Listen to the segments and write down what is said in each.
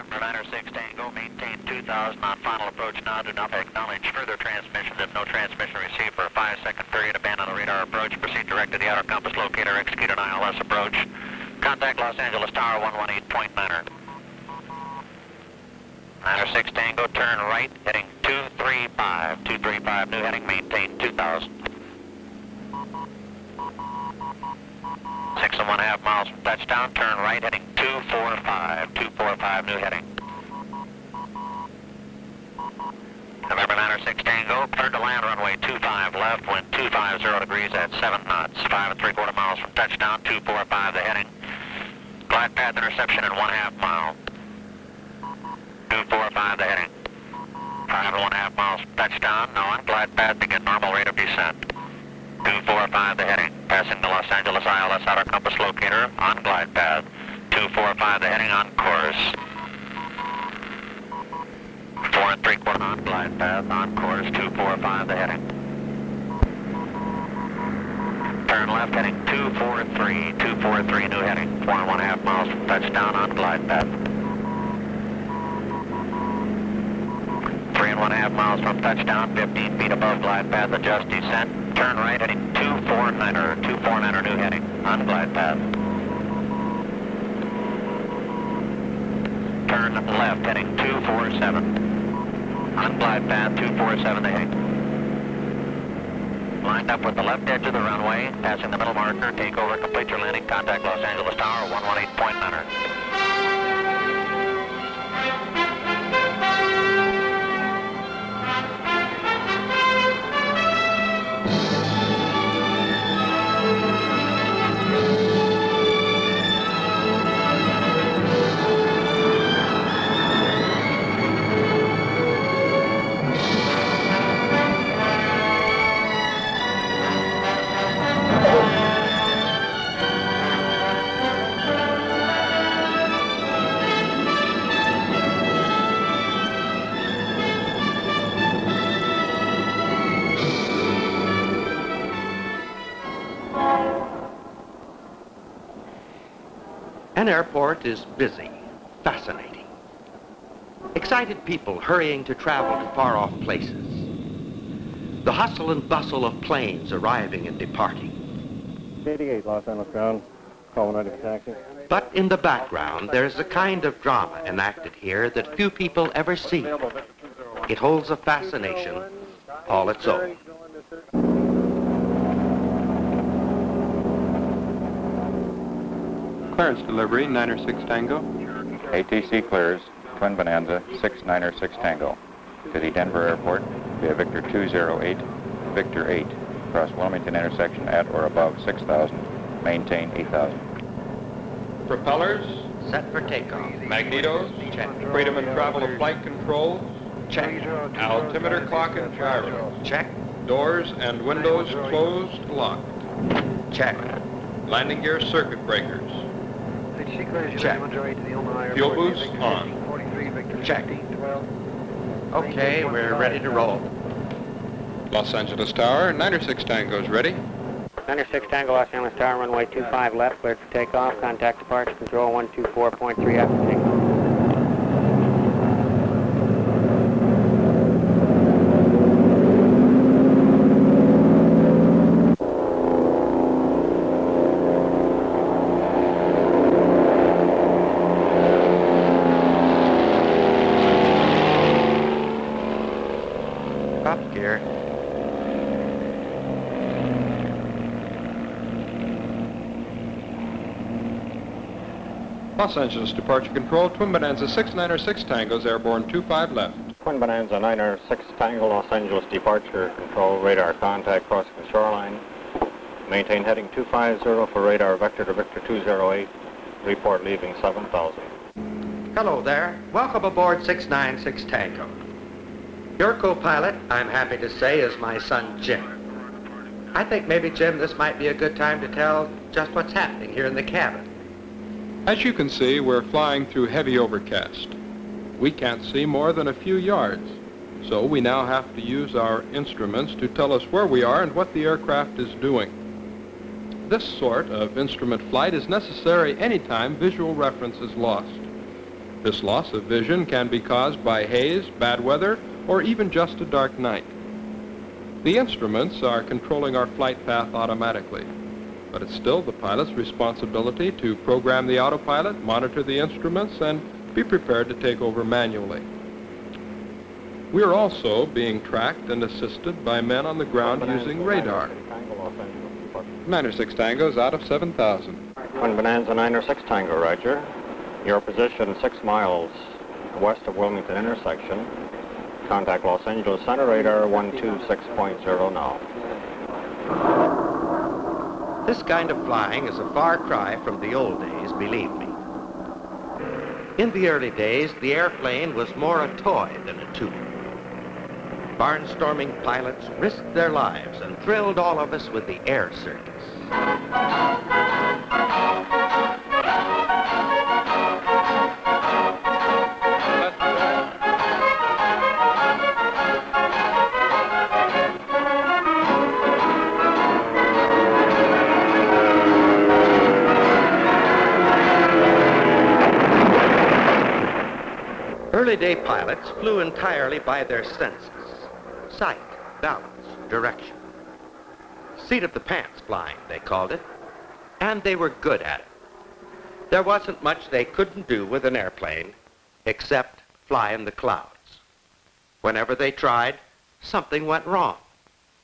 November 906 Tango, maintain 2000 on final approach now. Do not acknowledge further transmissions. If no transmission received for a 5-second period, abandon the radar approach. Proceed direct to the outer compass locator. Execute an ILS approach. Contact Los Angeles Tower 118.9er. 906 Tango, turn right, heading 235. 235, new heading, maintain 2000. 6.5 miles from touchdown, turn right, heading 245. 245, new heading. November 906 Tango, cleared to land runway 25 left, wind 250 degrees at 7 knots. 5 3/4 miles from touchdown, 245 the heading. Glide path interception in 1/2 mile. 245 the heading. 5 1/2 miles from touchdown, now on glide path, begin normal rate of descent. 245 the heading, passing the Los Angeles ILS outer compass locator, on glide path. 245 the heading, on course. 4 3/4 on glide path, on course, 245 the heading. Turn left, heading 243, 243 new heading, 4 1/2 miles from touchdown, on glide path. 3 1/2 miles from touchdown, 15 feet above glide path, adjust descent. Turn right, heading 249er, 249er new heading, on glide path. Turn left, heading 247. On glide path, 247 the heading. Lined up with the left edge of the runway, passing the middle marker, take over, complete your landing, contact Los Angeles Tower 118.9er. An airport is busy, fascinating. Excited people hurrying to travel to far-off places. The hustle and bustle of planes arriving and departing. 88, Los Angeles ground, call 190 for taxi. But in the background, there's a kind of drama enacted here that few people ever see. It holds a fascination all its own. Clearance delivery, 906 Tango. ATC clears, Twin Bonanza, 6906 Tango. To the Denver Airport via Victor 208, Victor 8. Cross Wilmington intersection at or above 6,000. Maintain 8,000. Propellers, Set for takeoff. magnetos, Check. freedom and travel of flight controls, Check. altimeter clock and gyro. Check. Doors and windows closed, locked. Check. Landing gear circuit breakers. Check. Fuel boost on. Check. Okay, we're ready to roll. Los Angeles Tower, 906 Tango is ready. 906 Tango, Los Angeles Tower, runway 25 left, cleared for takeoff. Contact departure control 124.3 after takeoff. Up gear. Los Angeles departure control, Twin Bonanza 6906 Tango's airborne 25 left. Twin Bonanza 906 Tango, Los Angeles departure control, radar contact crossing the shoreline. Maintain heading 250 for radar vector to Victor 208. Report leaving 7,000. Hello there. Welcome aboard 696 Tango. Your co-pilot, I'm happy to say, is my son, Jim. I think maybe, Jim, this might be a good time to tell just what's happening here in the cabin. As you can see, we're flying through heavy overcast. We can't see more than a few yards, so we now have to use our instruments to tell us where we are and what the aircraft is doing. This sort of instrument flight is necessary anytime visual reference is lost. This loss of vision can be caused by haze, bad weather, or even just a dark night. The instruments are controlling our flight path automatically, but it's still the pilot's responsibility to program the autopilot, monitor the instruments, and be prepared to take over manually. We are also being tracked and assisted by men on the ground using radar. 906 Tango's out of 7,000. Twin Bonanza 906 Tango, Roger. Your position 6 miles west of Wilmington intersection. Contact Los Angeles Center, radar 126.0 now. This kind of flying is a far cry from the old days, believe me. In the early days, the airplane was more a toy than a tool. Barnstorming pilots risked their lives and thrilled all of us with the air circus. Early-day pilots flew entirely by their senses. Sight, balance, direction. Seat of the pants flying, they called it. And they were good at it. There wasn't much they couldn't do with an airplane except fly in the clouds. Whenever they tried, something went wrong.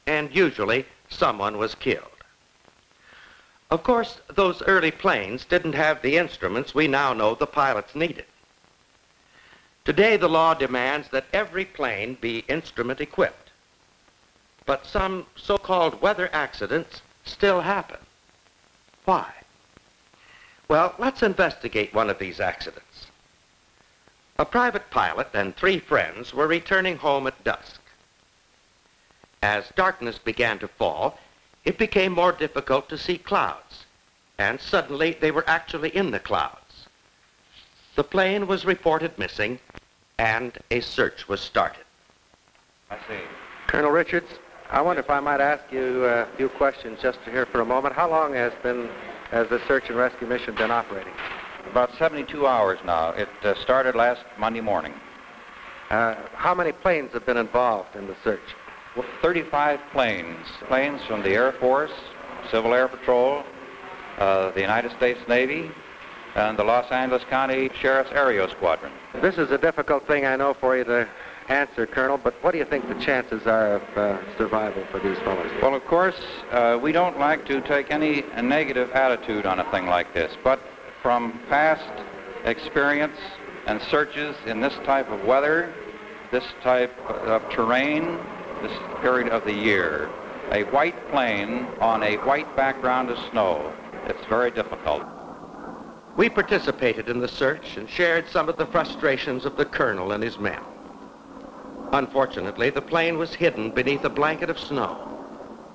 And usually, someone was killed. Of course, those early planes didn't have the instruments we now know the pilots needed. Today, the law demands that every plane be instrument equipped. But some so-called weather accidents still happen. Why? Well, let's investigate one of these accidents. A private pilot and 3 friends were returning home at dusk. As darkness began to fall, it became more difficult to see clouds, and suddenly they were actually in the clouds. The plane was reported missing, and a search was started. I see. Colonel Richards, I wonder if I might ask you a few questions just here for a moment. How long has the search and rescue mission been operating? About 72 hours now. It started last Monday morning. How many planes have been involved in the search? Well, 35 planes. Planes from the Air Force, Civil Air Patrol, the United States Navy, and the Los Angeles County Sheriff's Aerial Squadron. This is a difficult thing, I know, for you to answer, Colonel, but what do you think the chances are of survival for these fellows? Well, of course, we don't like to take any negative attitude on a thing like this, but from past experience and searches in this type of weather, this type of terrain, this period of the year, a white plane on a white background of snow, it's very difficult. We participated in the search and shared some of the frustrations of the colonel and his men. Unfortunately, the plane was hidden beneath a blanket of snow,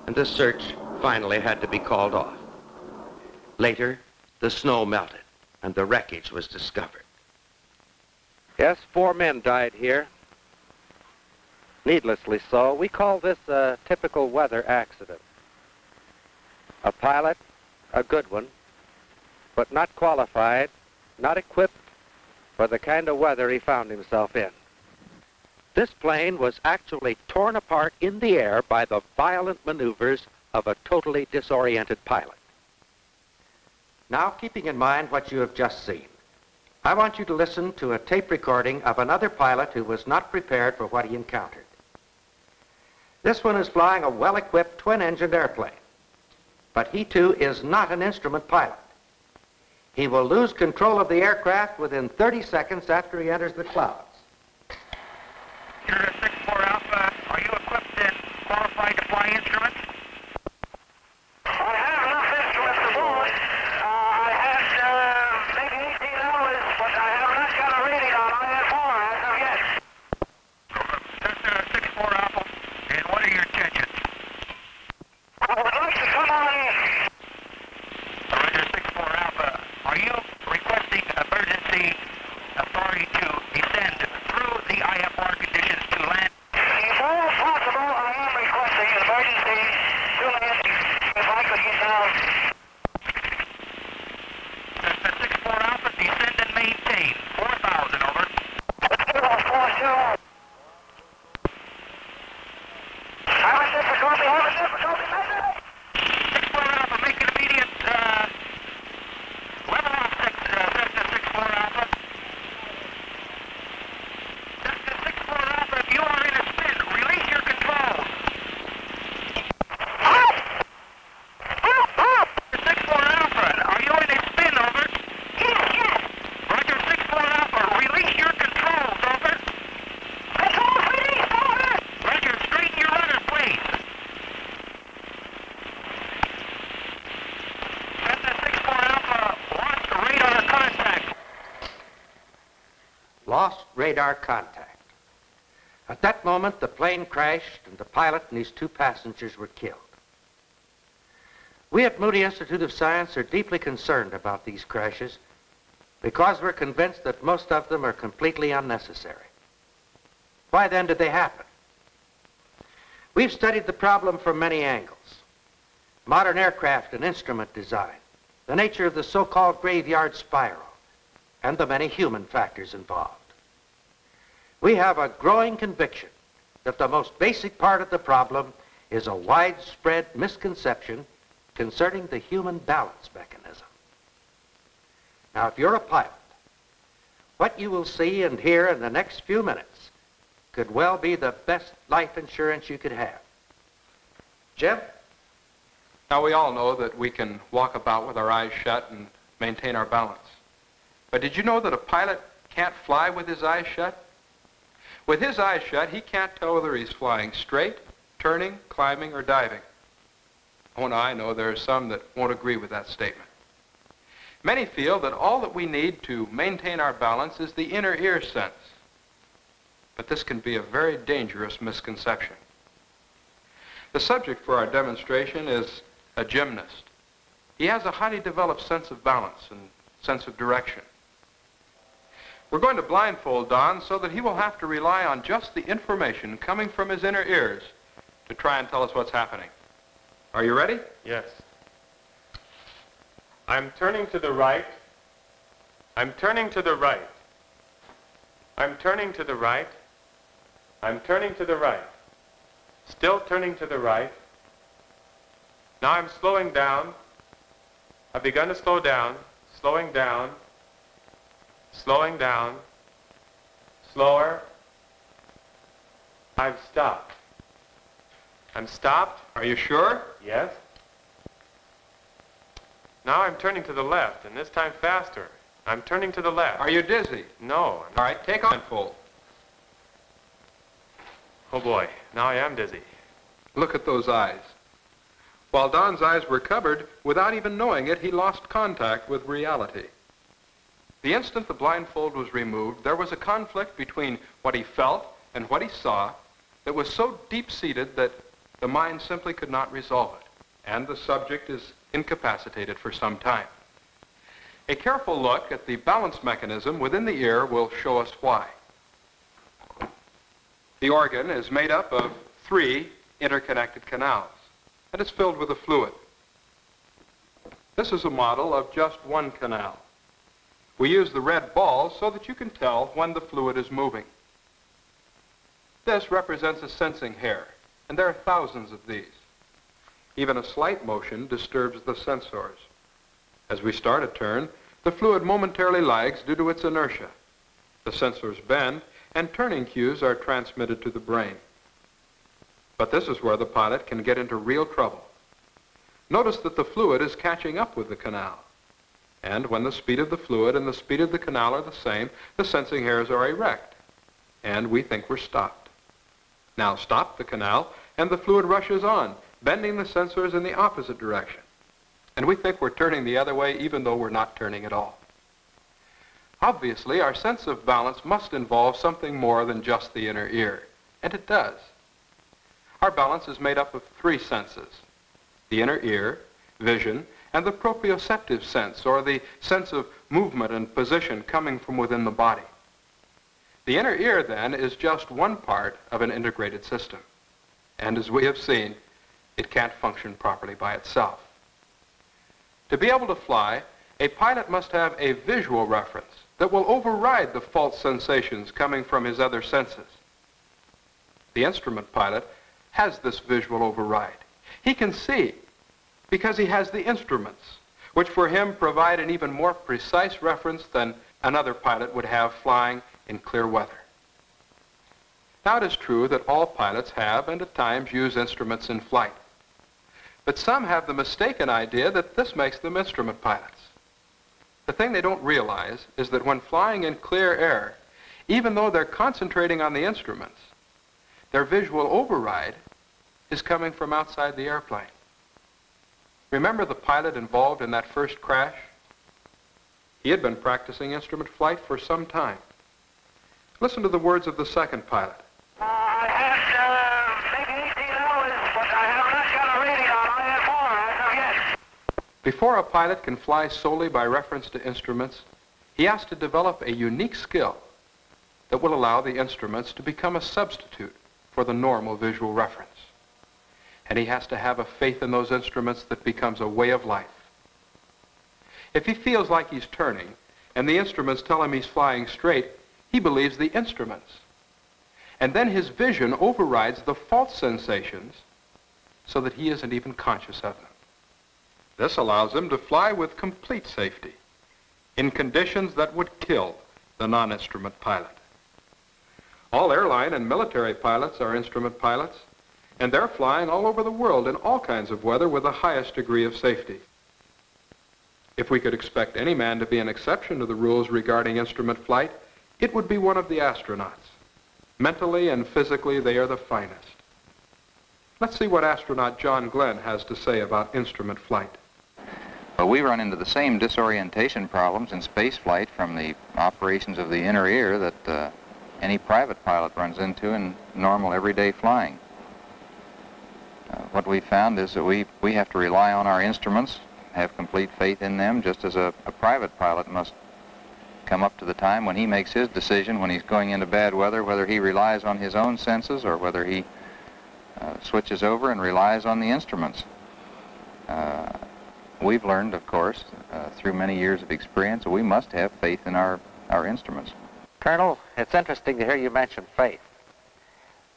and the search finally had to be called off. Later, the snow melted, and the wreckage was discovered. Yes, 4 men died here. Needlessly so. We call this a typical weather accident. A pilot, a good one, but not qualified, not equipped for the kind of weather he found himself in. This plane was actually torn apart in the air by the violent maneuvers of a totally disoriented pilot. Now, keeping in mind what you have just seen, I want you to listen to a tape recording of another pilot who was not prepared for what he encountered. This one is flying a well-equipped twin-engined airplane, but he too is not an instrument pilot. He will lose control of the aircraft within 30 seconds after he enters the clouds. Here 64 Alpha, are you equipped and qualified to fly instruments? I have enough instruments to move. I had maybe 18 hours, but I have not got a rating on IFR as of yet. That's 64 Alpha, and what are your intentions? I would like to come on in. Roger, 64 Alpha, are you requesting emergency authority to descend through the IFR conditions to land? If all possible, I am requesting emergency to land if I could get down. The 64 Alpha, descend and maintain 4,000 difficulty, having difficulty, Major. 6-4 Alpha, make an immediate level off Cessna 6-4 Alpha. Cessna 6-4 Alpha, if you are in a spin, release your controls. 6-4 Alpha, are you in a spin, over? Yes. Roger, 6-4 Alpha, release your controls, over. Controls released, over. Roger, straighten your rudder, please. Cessna 6-4 Alpha, lost radar contact. Lost radar contact. At that moment, the plane crashed and the pilot and his 2 passengers were killed. We at Moody Institute of Science are deeply concerned about these crashes because we're convinced that most of them are completely unnecessary. Why then did they happen? We've studied the problem from many angles. Modern aircraft and instrument design, the nature of the so-called graveyard spiral, and the many human factors involved. We have a growing conviction that the most basic part of the problem is a widespread misconception concerning the human balance mechanism. Now, if you're a pilot, what you will see and hear in the next few minutes could well be the best life insurance you could have. Jim? Now, we all know that we can walk about with our eyes shut and maintain our balance. But did you know that a pilot can't fly with his eyes shut? With his eyes shut, he can't tell whether he's flying straight, turning, climbing, or diving. Oh, and I know there are some that won't agree with that statement. Many feel that all that we need to maintain our balance is the inner ear sense. But this can be a very dangerous misconception. The subject for our demonstration is a gymnast. He has a highly developed sense of balance and sense of direction. We're going to blindfold Don so that he will have to rely on just the information coming from his inner ears to try and tell us what's happening. Are you ready? Yes. I'm turning to the right. I'm turning to the right. I'm turning to the right. I'm turning to the right. Still turning to the right. Now I'm slowing down. I've begun to slow down. Slowing down. Slowing down. Slower. I've stopped. I'm stopped. Are you sure? Yes. Now I'm turning to the left, and this time faster. I'm turning to the left. Are you dizzy? No. All right, take off blindfold. Oh boy, now I am dizzy. Look at those eyes. While Don's eyes were covered, without even knowing it, he lost contact with reality. The instant the blindfold was removed, there was a conflict between what he felt and what he saw that was so deep-seated that the mind simply could not resolve it, and the subject is incapacitated for some time. A careful look at the balance mechanism within the ear will show us why. The organ is made up of 3 interconnected canals, and it's filled with a fluid. This is a model of just one canal. We use the red ball so that you can tell when the fluid is moving. This represents a sensing hair, and there are thousands of these. Even a slight motion disturbs the sensors. As we start a turn, the fluid momentarily lags due to its inertia. The sensors bend, and turning cues are transmitted to the brain. But this is where the pilot can get into real trouble. Notice that the fluid is catching up with the canal. And when the speed of the fluid and the speed of the canal are the same, the sensing hairs are erect, and we think we're stopped. Now stop the canal, and the fluid rushes on, bending the sensors in the opposite direction. And we think we're turning the other way, even though we're not turning at all. Obviously, our sense of balance must involve something more than just the inner ear, and it does. Our balance is made up of 3 senses: the inner ear, vision, and the proprioceptive sense, or the sense of movement and position coming from within the body. The inner ear, then, is just one part of an integrated system. And as we have seen, it can't function properly by itself. To be able to fly, a pilot must have a visual reference that will override the false sensations coming from his other senses. The instrument pilot has this visual override. He can see because he has the instruments, which for him provide an even more precise reference than another pilot would have flying in clear weather. Now, it is true that all pilots have and at times use instruments in flight. But some have the mistaken idea that this makes them instrument pilots. The thing they don't realize is that when flying in clear air, even though they're concentrating on the instruments, their visual override is coming from outside the airplane. Remember the pilot involved in that first crash? He had been practicing instrument flight for some time. Listen to the words of the second pilot. I had maybe 18 hours, but I have not got a rating on IFR as of yet. Before a pilot can fly solely by reference to instruments, he has to develop a unique skill that will allow the instruments to become a substitute for the normal visual reference. And he has to have a faith in those instruments that becomes a way of life. If he feels like he's turning and the instruments tell him he's flying straight, he believes the instruments. And then his vision overrides the false sensations so that he isn't even conscious of them. This allows him to fly with complete safety in conditions that would kill the non-instrument pilot. All airline and military pilots are instrument pilots, and they're flying all over the world in all kinds of weather with the highest degree of safety. If we could expect any man to be an exception to the rules regarding instrument flight, it would be one of the astronauts. Mentally and physically, they are the finest. Let's see what astronaut John Glenn has to say about instrument flight. Well, we run into the same disorientation problems in space flight from the operations of the inner ear that any private pilot runs into in normal everyday flying. What we found is that we have to rely on our instruments, have complete faith in them, just as a private pilot must come up to the time when he makes his decision when he's going into bad weather, whether he relies on his own senses or whether he switches over and relies on the instruments. We've learned, of course, through many years of experience, that we must have faith in our instruments. Colonel, it's interesting to hear you mention faith.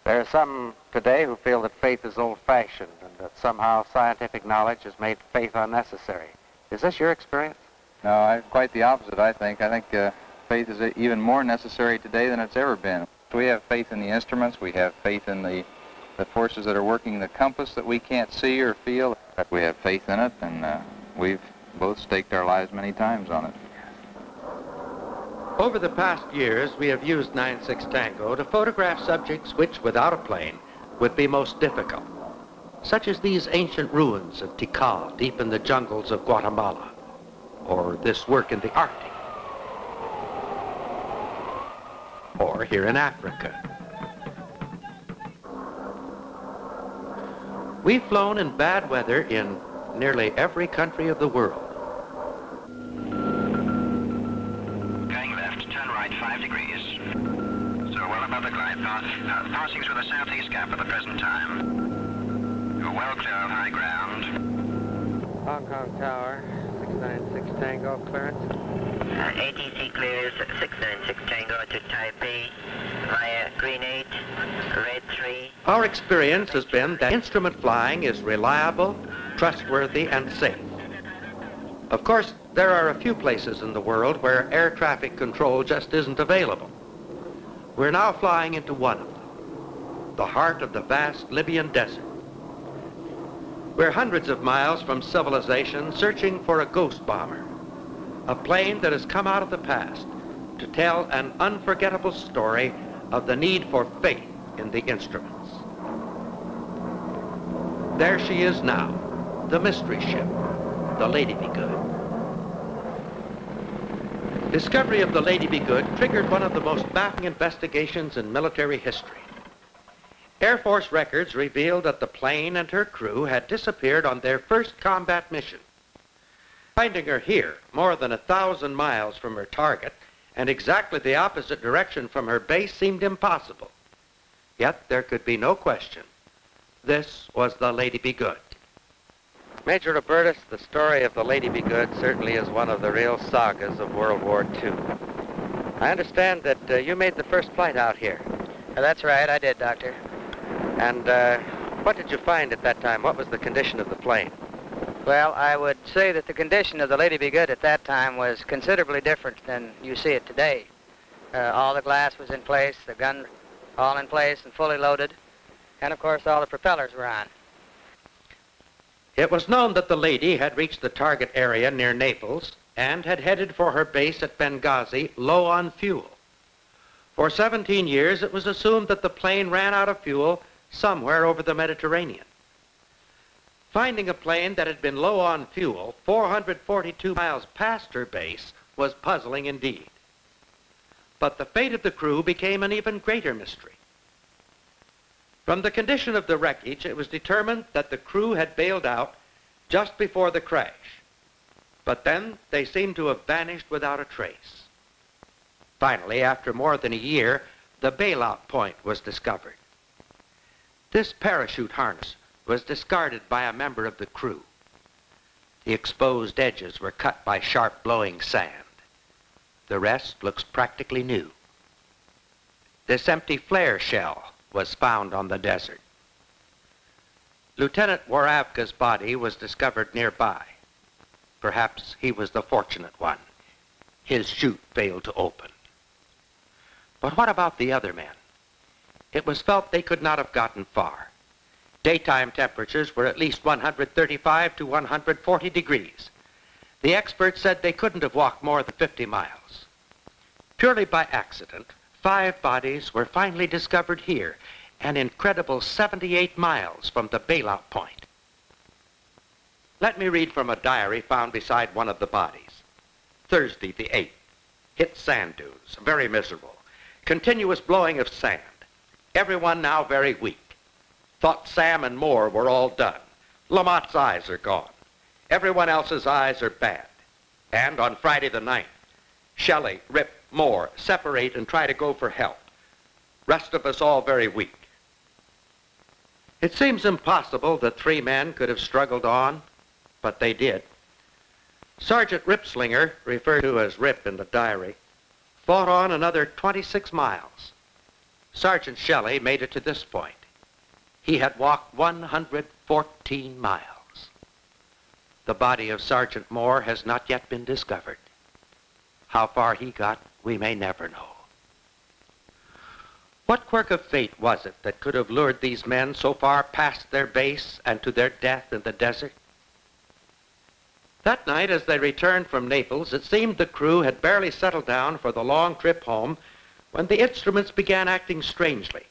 There are some today who feel that faith is old-fashioned and that somehow scientific knowledge has made faith unnecessary. Is this your experience? No, quite the opposite, I think. I think faith is even more necessary today than it's ever been. We have faith in the instruments. We have faith in the forces that are working the compass that we can't see or feel. We have faith in it, and we've both staked our lives many times on it. Over the past years, we have used 96 Tango to photograph subjects which, without a plane, would be most difficult, such as these ancient ruins of Tikal deep in the jungles of Guatemala, or this work in the Arctic, or here in Africa. We've flown in bad weather in nearly every country of the world. Going left, turn right 5 degrees. So well above the glide path. Passing through the southeast gap at the present time. You're well clear of high ground. Hong Kong Tower, 696 Tango, clearance. ATC clears 696 Tango to Taipei via green 8, red 3. Our experience has been that instrument flying is reliable, trustworthy, and safe. Of course, there are a few places in the world where air traffic control just isn't available. We're now flying into one of them, the heart of the vast Libyan desert. We're hundreds of miles from civilization searching for a ghost bomber, a plane that has come out of the past to tell an unforgettable story of the need for faith in the instruments. There she is now, the mystery ship, the Lady Be Good. Discovery of the Lady Be Good triggered one of the most baffling investigations in military history. Air Force records revealed that the plane and her crew had disappeared on their first combat mission. Finding her here, more than 1,000 miles from her target, and exactly the opposite direction from her base seemed impossible. Yet there could be no question. This was the Lady Be Good. Major Robertus, the story of the Lady Be Good certainly is one of the real sagas of World War II. I understand that you made the first flight out here. That's right, I did, Doctor. And What did you find at that time? What was the condition of the plane? Well, I would say that the condition of the Lady Be Good at that time was considerably different than you see it today. All the glass was in place, the gun all in place and fully loaded, and of course all the propellers were on. It was known that the Lady had reached the target area near Naples and had headed for her base at Benghazi low on fuel. For 17 years, it was assumed that the plane ran out of fuel somewhere over the Mediterranean. Finding a plane that had been low on fuel 442 miles past her base was puzzling indeed. But the fate of the crew became an even greater mystery. From the condition of the wreckage, it was determined that the crew had bailed out just before the crash. But then they seemed to have vanished without a trace. Finally, after more than a year, the bailout point was discovered. This parachute harness was discarded by a member of the crew. The exposed edges were cut by sharp blowing sand. The rest looks practically new. This empty flare shell was found on the desert. Lieutenant Waravka's body was discovered nearby. Perhaps he was the fortunate one. His chute failed to open. But what about the other men? It was felt they could not have gotten far. Daytime temperatures were at least 135 to 140 degrees. The experts said they couldn't have walked more than 50 miles. Purely by accident, 5 bodies were finally discovered here, an incredible 78 miles from the bailout point. Let me read from a diary found beside one of the bodies. Thursday the 8th. Hit sand dunes, very miserable. Continuous blowing of sand. Everyone now very weak. Thought Sam and Moore were all done. Lamott's eyes are gone. Everyone else's eyes are bad. And on Friday the 9th, Shelley, Rip, Moore separate and try to go for help. Rest of us all very weak. It seems impossible that 3 men could have struggled on, but they did. Sergeant Ripslinger, referred to as Rip in the diary, fought on another 26 miles. Sergeant Shelley made it to this point. He had walked 114 miles. The body of Sergeant Moore has not yet been discovered. How far he got, we may never know. What quirk of fate was it that could have lured these men so far past their base and to their death in the desert? That night, as they returned from Naples, it seemed the crew had barely settled down for the long trip home when the instruments began acting strangely.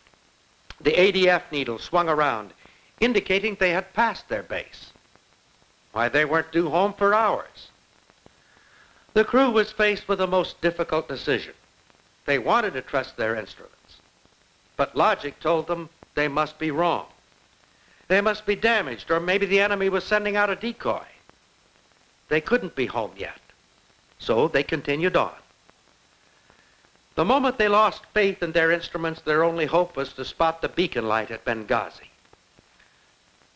The ADF needle swung around, indicating they had passed their base. Why, they weren't due home for hours. The crew was faced with a most difficult decision. They wanted to trust their instruments, but logic told them they must be wrong. They must be damaged, or maybe the enemy was sending out a decoy. They couldn't be home yet, so they continued on. The moment they lost faith in their instruments, their only hope was to spot the beacon light at Benghazi.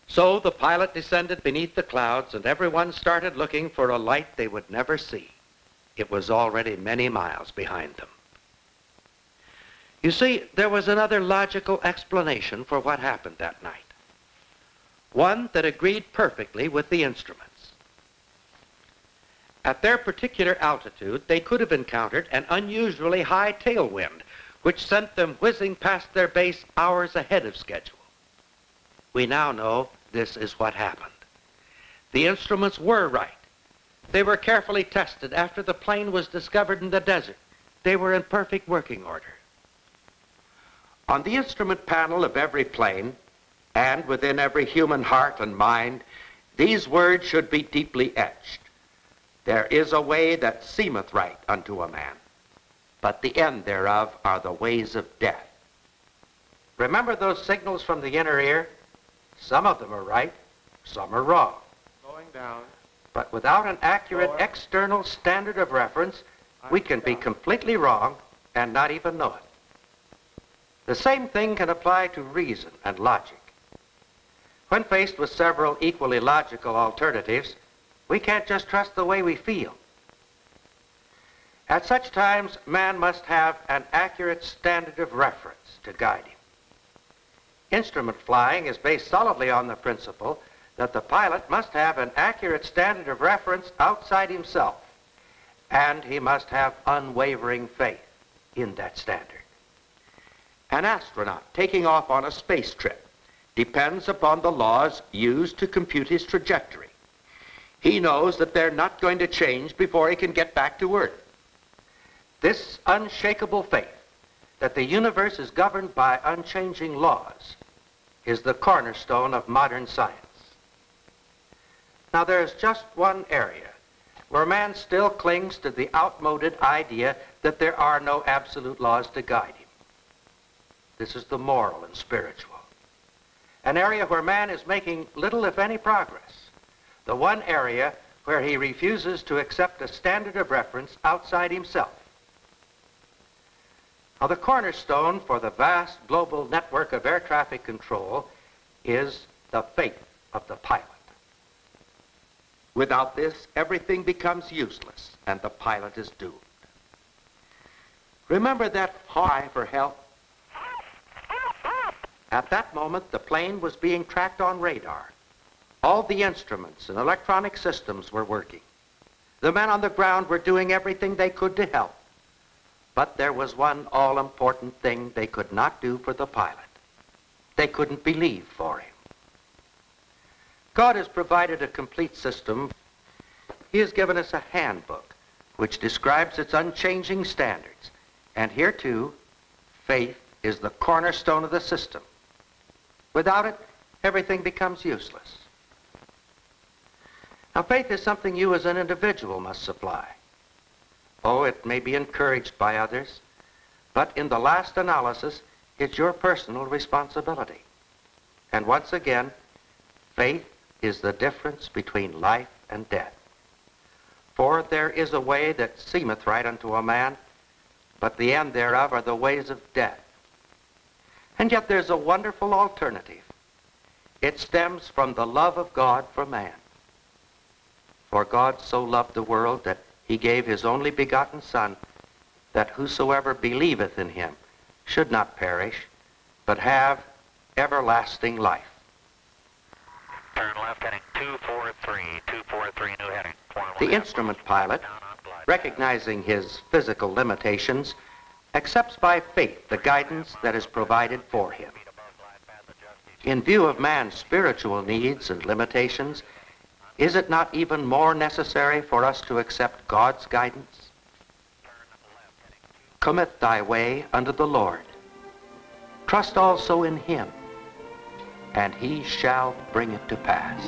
So the pilot descended beneath the clouds, and everyone started looking for a light they would never see. It was already many miles behind them. You see, there was another logical explanation for what happened that night. One that agreed perfectly with the instruments. At their particular altitude, they could have encountered an unusually high tailwind, which sent them whizzing past their base hours ahead of schedule. We now know this is what happened. The instruments were right. They were carefully tested after the plane was discovered in the desert. They were in perfect working order. On the instrument panel of every plane, and within every human heart and mind, these words should be deeply etched. There is a way that seemeth right unto a man, but the end thereof are the ways of death. Remember those signals from the inner ear? Some of them are right, some are wrong. Going down. But without an accurate external standard of reference, we can be completely wrong and not even know it. The same thing can apply to reason and logic. When faced with several equally logical alternatives, we can't just trust the way we feel. At such times, man must have an accurate standard of reference to guide him. Instrument flying is based solidly on the principle that the pilot must have an accurate standard of reference outside himself, and he must have unwavering faith in that standard. An astronaut taking off on a space trip depends upon the laws used to compute his trajectory. He knows that they're not going to change before he can get back to Earth. This unshakable faith that the universe is governed by unchanging laws is the cornerstone of modern science. Now, there's just one area where man still clings to the outmoded idea that there are no absolute laws to guide him. This is the moral and spiritual. An area where man is making little, if any, progress. The one area where he refuses to accept a standard of reference outside himself. Now, the cornerstone for the vast global network of air traffic control is the faith of the pilot. Without this, everything becomes useless, and the pilot is doomed. Remember that cry for help? At that moment, the plane was being tracked on radar. All the instruments and electronic systems were working. The men on the ground were doing everything they could to help. But there was one all-important thing they could not do for the pilot. They couldn't believe for him. God has provided a complete system. He has given us a handbook which describes its unchanging standards. And here, too, faith is the cornerstone of the system. Without it, everything becomes useless. Now, faith is something you as an individual must supply. Oh, it may be encouraged by others, but in the last analysis, it's your personal responsibility. And once again, faith is the difference between life and death. For there is a way that seemeth right unto a man, but the end thereof are the ways of death. And yet there's a wonderful alternative. It stems from the love of God for man. For God so loved the world that he gave his only begotten Son, that whosoever believeth in him should not perish, but have everlasting life. Turn left heading 243, 243, new heading. The instrument pilot, recognizing his physical limitations, accepts by faith the guidance that is provided for him. In view of man's spiritual needs and limitations, is it not even more necessary for us to accept God's guidance? Commit thy way unto the Lord. Trust also in him, and he shall bring it to pass.